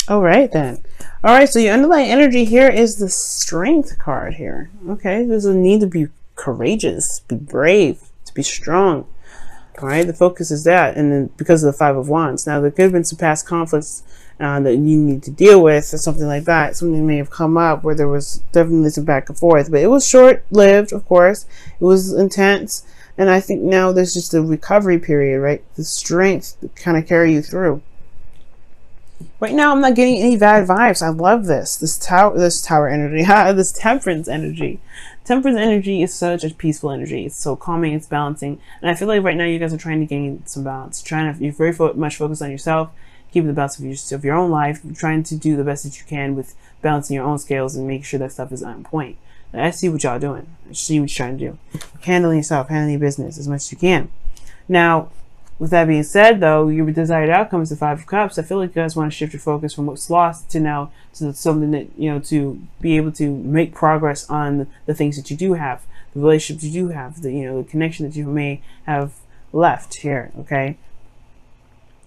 All right then. All right, so your underlying energy here is the Strength card here. Okay, there's a need to be courageous, be brave, to be strong. All right, the focus is that, and then because of the Five of Wands. Now, there could have been some past conflicts that you need to deal with, or something like that. Something may have come up where there was definitely some back and forth, but it was short-lived, of course. It was intense, and I think now there's just a recovery period, right? The strength to kind of carry you through. Right now, I'm not getting any bad vibes. I love this tower energy, this temperance energy. Temperance energy is such a peaceful energy. It's so calming, it's balancing, and I feel like right now you guys are trying to gain some balance. You're very much focused on yourself, keeping the balance of your own life, trying to do the best that you can with balancing your own scales and making sure that stuff is on point. And I see what y'all doing. I see what you're trying to do. Handling yourself, handling your business as much as you can. Now, with that being said, though, your desired outcome is the Five of Cups. I feel like you guys want to shift your focus from what's lost to now to something that, to be able to make progress on the things that you do have, the relationships you do have, the connection that you may have left here, okay?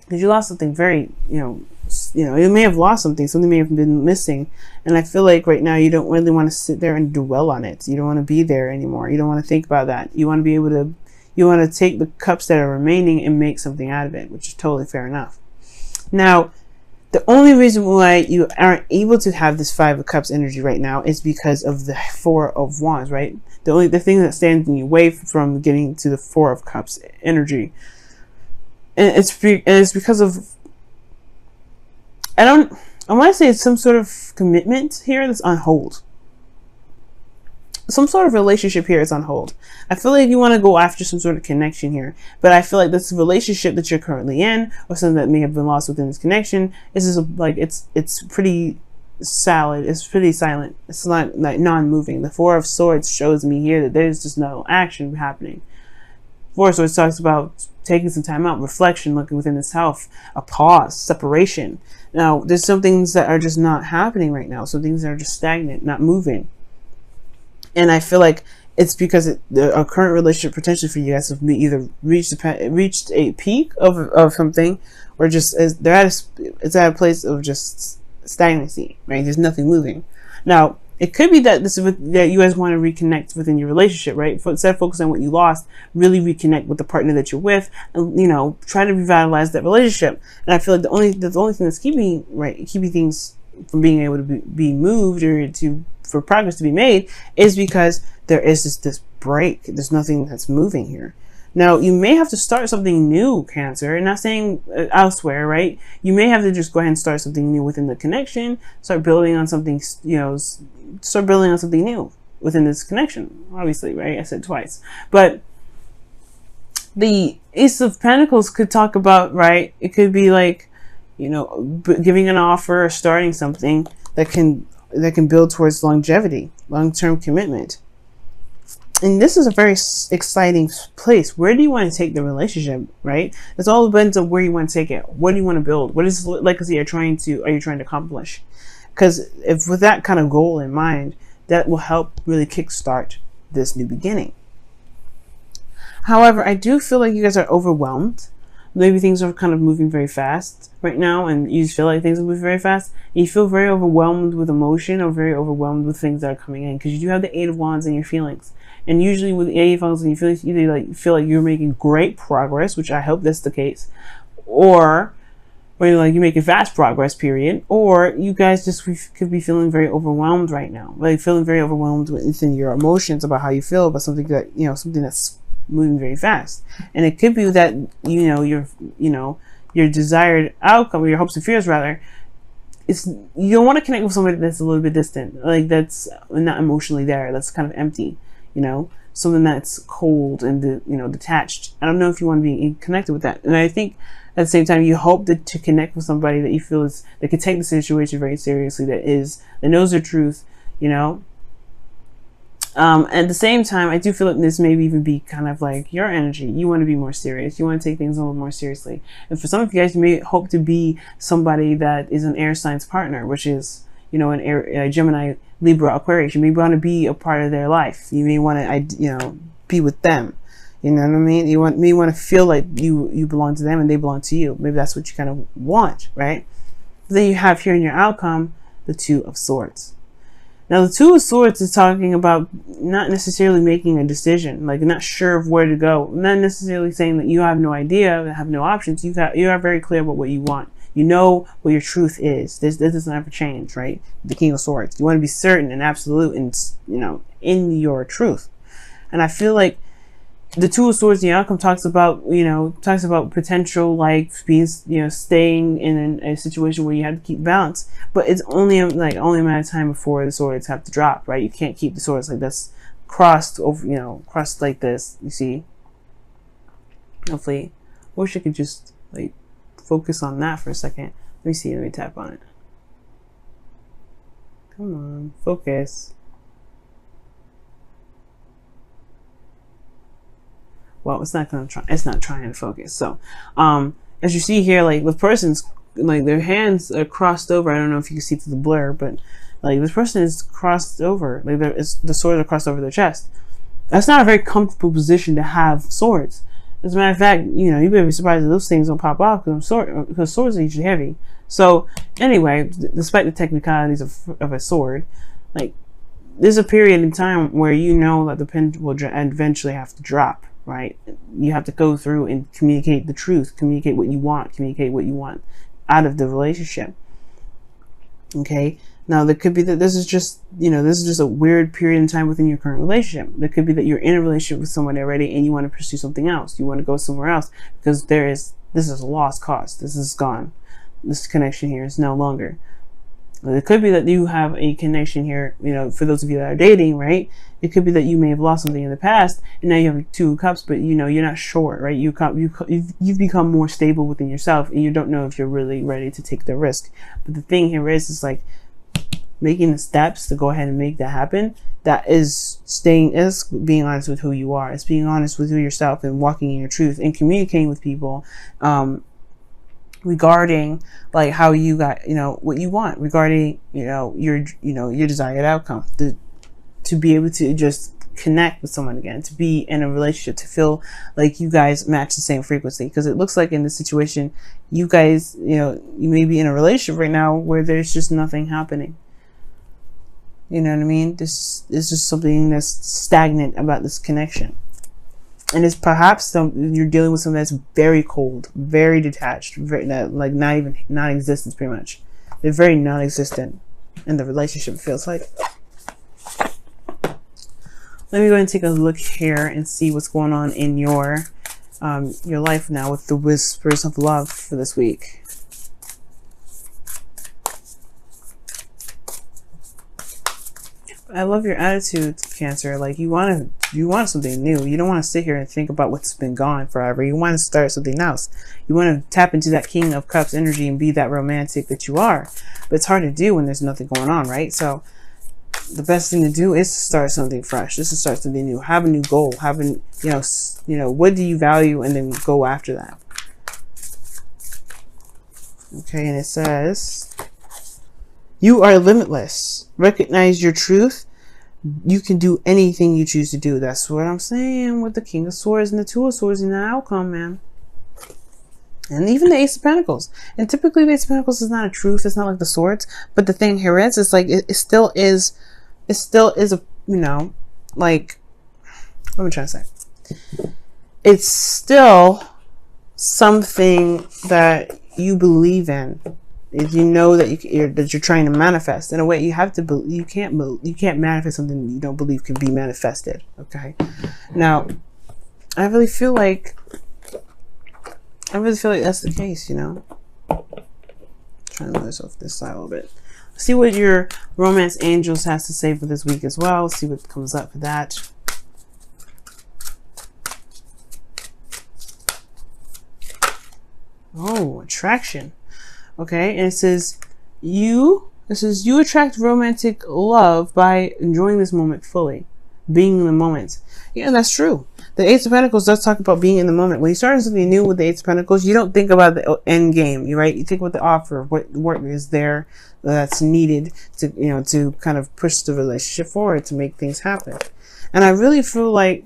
Because you lost something very, you may have lost something may have been missing. And I feel like right now you don't really want to sit there and dwell on it. You don't want to be there anymore. You don't want to think about that. You want to be able to You want to take the cups that are remaining and make something out of it, which is totally fair enough. Now, the only reason why you aren't able to have this Five of Cups energy right now is because of the Four of Wands, right? The thing that stands in your way from getting to the Four of Cups energy, and it's because of, I want to say it's some sort of commitment here that's on hold. Some sort of relationship here is on hold. I feel like you want to go after some sort of connection here, but I feel like this relationship that you're currently in, or something that may have been lost within this connection, is just like it's pretty solid. It's pretty silent. It's not like non-moving. The Four of Swords shows me here that there's just no action happening. Four of Swords talks about taking some time out, reflection, looking within itself, a pause, separation. Now, there's some things that are just not happening right now. Some things that are just stagnant, not moving. And I feel like it's because a current relationship potentially for you guys have either reached a peak of something, or just it's at a place of just stagnancy, right? There's nothing moving. Now, it could be that that you guys want to reconnect within your relationship, right? Instead of focusing on what you lost, really reconnect with the partner that you're with, and try to revitalize that relationship. And I feel like the only thing that's keeping things from being able to be moved or for progress to be made is because there is this break. There's nothing that's moving here. Now, you may have to start something new, Cancer. I'm not saying elsewhere, right? You may have to just go ahead and start something new within the connection. Start building on something, start building on something new within this connection. Obviously, right? I said twice. But the Ace of Pentacles could talk about, right? It could be like, giving an offer or starting something that can build towards longevity, long-term commitment. And this is a very exciting place. Where do you want to take the relationship, right? It's all depends on where you want to take it. What do you want to build? What is the legacy are you trying to accomplish? Because if with that kind of goal in mind, that will help really kickstart this new beginning. However, I do feel like you guys are overwhelmed. Maybe things are kind of moving very fast right now, and you feel like things are moving very fast. You feel very overwhelmed with emotion, or very overwhelmed with things that are coming in, because you do have the Eight of Wands in your feelings. And usually with the Eight of Wands, you feel like you're making great progress, which I hope that's the case, or you're making fast progress, period. Or you guys just could be feeling very overwhelmed right now, like feeling very overwhelmed within your emotions about how you feel about something that something that's moving very fast. And it could be that your desired outcome, or your hopes and fears rather, is you don't want to connect with somebody that's a little bit distant, like that's not emotionally there, that's kind of empty, something that's cold and detached. I don't know if you want to be connected with that. And I think at the same time you hope to connect with somebody that you feel that can take the situation very seriously, that knows the truth, at the same time, I do feel like this may even be kind of like your energy. You want to be more serious. You want to take things a little more seriously. And for some of you guys, you may hope to be somebody that is an air signs partner, which is, an Gemini, Libra, Aquarius. You may want to be a part of their life. You may want to, be with them. You know what I mean? You may want to feel like you belong to them and they belong to you. Maybe that's what you kind of want, right? Then you have here in your outcome, the Two of Swords. Now, the Two of Swords is talking about not necessarily making a decision, like not sure of where to go. Not necessarily saying that you have no idea, have no options. You are very clear about what you want. You know what your truth is. This doesn't ever change, right? The King of Swords. You want to be certain and absolute and, in your truth. And I feel like the Two of Swords, the outcome talks about potential, like being, staying in a situation where you have to keep balance, but it's only a matter of time before the swords have to drop, right? You can't keep the swords like this crossed over, crossed like this. You see? Hopefully, I wish I could just like focus on that for a second. Let me see. Let me tap on it. Come on, focus. Well, it's not trying to focus. So, as you see here, like the person's, like their hands are crossed over. I don't know if you can see through the blur, but like this person is crossed over. Like the swords are crossed over their chest. That's not a very comfortable position to have swords. As a matter of fact, you better be surprised that those things don't pop off because swords are usually heavy. So anyway, despite the technicalities of a sword, like there's a period in time where that the pen will eventually have to drop. Right? You have to go through and communicate the truth, communicate what you want out of the relationship. Okay. Now there could be that this is just a weird period in time within your current relationship. There could be that you're in a relationship with someone already and you want to pursue something else. You want to go somewhere else because this is a lost cause. This is gone. This connection here is no longer. It could be that you have a connection here, for those of you that are dating, right? It could be that you may have lost something in the past and now you have Two of Cups, but you're not sure, right? You've become more stable within yourself and you don't know if you're really ready to take the risk. But the thing here is like making the steps to go ahead and make that happen. That is being honest with who you are. It's being honest with yourself and walking in your truth and communicating with people, regarding like how you got what you want, regarding your desired outcome, to be able to just connect with someone again, to be in a relationship, to feel like you guys match the same frequency. Because it looks like in this situation you guys you may be in a relationship right now where there's just nothing happening. You know what I mean? This is just something that's stagnant about this connection. And it's perhaps you're dealing with something that's very cold, very detached, like non-existent pretty much. They're very non-existent in the relationship, it feels like. Let me go ahead and take a look here and see what's going on in your life now with the whispers of love for this week. I love your attitude, Cancer. Like you want something new. You don't want to sit here and think about what's been gone forever. You want to start something else. You want to tap into that King of Cups energy and be that romantic that you are. But it's hard to do when there's nothing going on, right? So the best thing to do is to start something fresh. Just to start something new. Have a new goal. Have what do you value, and then go after that. Okay, and it says, you are limitless. Recognize your truth. You can do anything you choose to do. That's what I'm saying with the King of Swords and the Two of Swords in the outcome, man. And even the Ace of Pentacles. And typically the Ace of Pentacles is not a truth. It's not like the Swords. But the thing here is, it's like, it still is a, like, what am I trying to say? It's still something that you believe in. If you know that you're trying to manifest in a way, you have to believe. You can't manifest something you don't believe can be manifested. Okay. Now, I really feel like that's the case. Trying to move this off this side a little bit. See what your romance angels has to say for this week as well. See what comes up for that. Oh, attraction. Okay, and it says you attract romantic love by enjoying this moment fully, being in the moment. Yeah, that's true. The Ace of Pentacles does talk about being in the moment. When you start something new with the Ace of Pentacles, you don't think about the end game, right? You think about the offer, what is there that's needed to, to kind of push the relationship forward, to make things happen. And I really feel like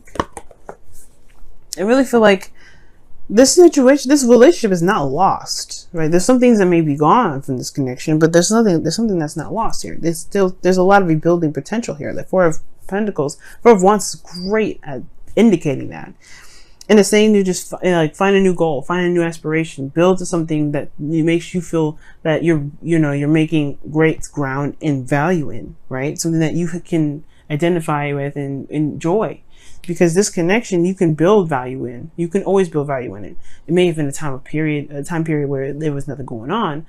this situation, this relationship is not lost, right? There's some things that may be gone from this connection, but there's something that's not lost here. There's a lot of rebuilding potential here. The Four of Pentacles, Four of Wands is great at indicating that. And it's saying to just like find a new goal, find a new aspiration, build to something that makes you feel that you're making great ground and value in, right? Something that you can identify with and enjoy. Because this connection, you can build value in. You can always build value in it. It may have been a time period where there was nothing going on,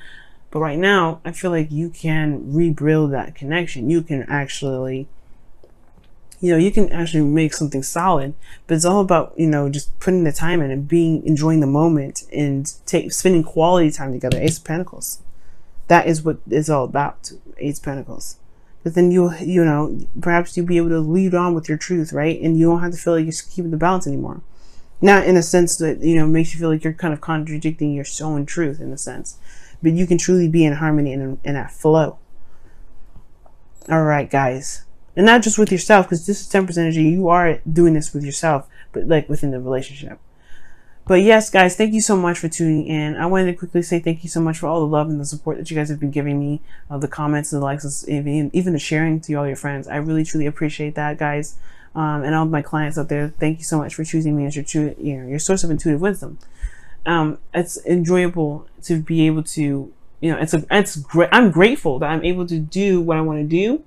but right now, I feel like you can rebuild that connection. You can actually, make something solid. But it's all about, just putting the time in and enjoying the moment and spending quality time together. Ace of Pentacles. That is what it's all about. Ace of Pentacles. But then perhaps you'll be able to lead on with your truth, right? And you don't have to feel like you're keeping the balance anymore. Not in a sense that, makes you feel like you're kind of contradicting your own truth in a sense. But you can truly be in harmony and in that flow. All right, guys. And not just with yourself, because this is 10% energy. You are doing this with yourself, but like within the relationship. But yes, guys, thank you so much for tuning in. I wanted to quickly say thank you so much for all the love and the support that you guys have been giving me, the comments and the likes, even the sharing to all your friends. I really, truly appreciate that, guys. And all of my clients out there, thank you so much for choosing me as your source of intuitive wisdom. It's enjoyable to be able to, it's great. I'm grateful that I'm able to do what I want to do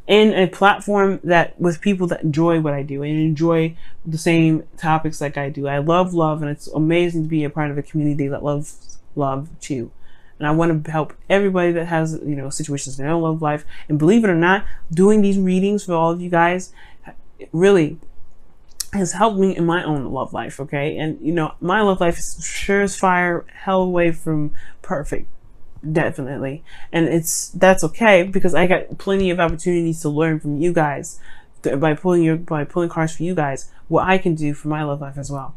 in a platform that with people that enjoy what I do and enjoy the same topics like I do. I love love, and it's amazing to be a part of a community that loves love too. And I want to help everybody that has, situations in their love life. And believe it or not, doing these readings for all of you guys really has helped me in my own love life. Okay. And my love life is sure as fire, hell away from perfect. Definitely. And that's okay, because I got plenty of opportunities to learn from you guys by pulling cards for you guys, what I can do for my love life as well.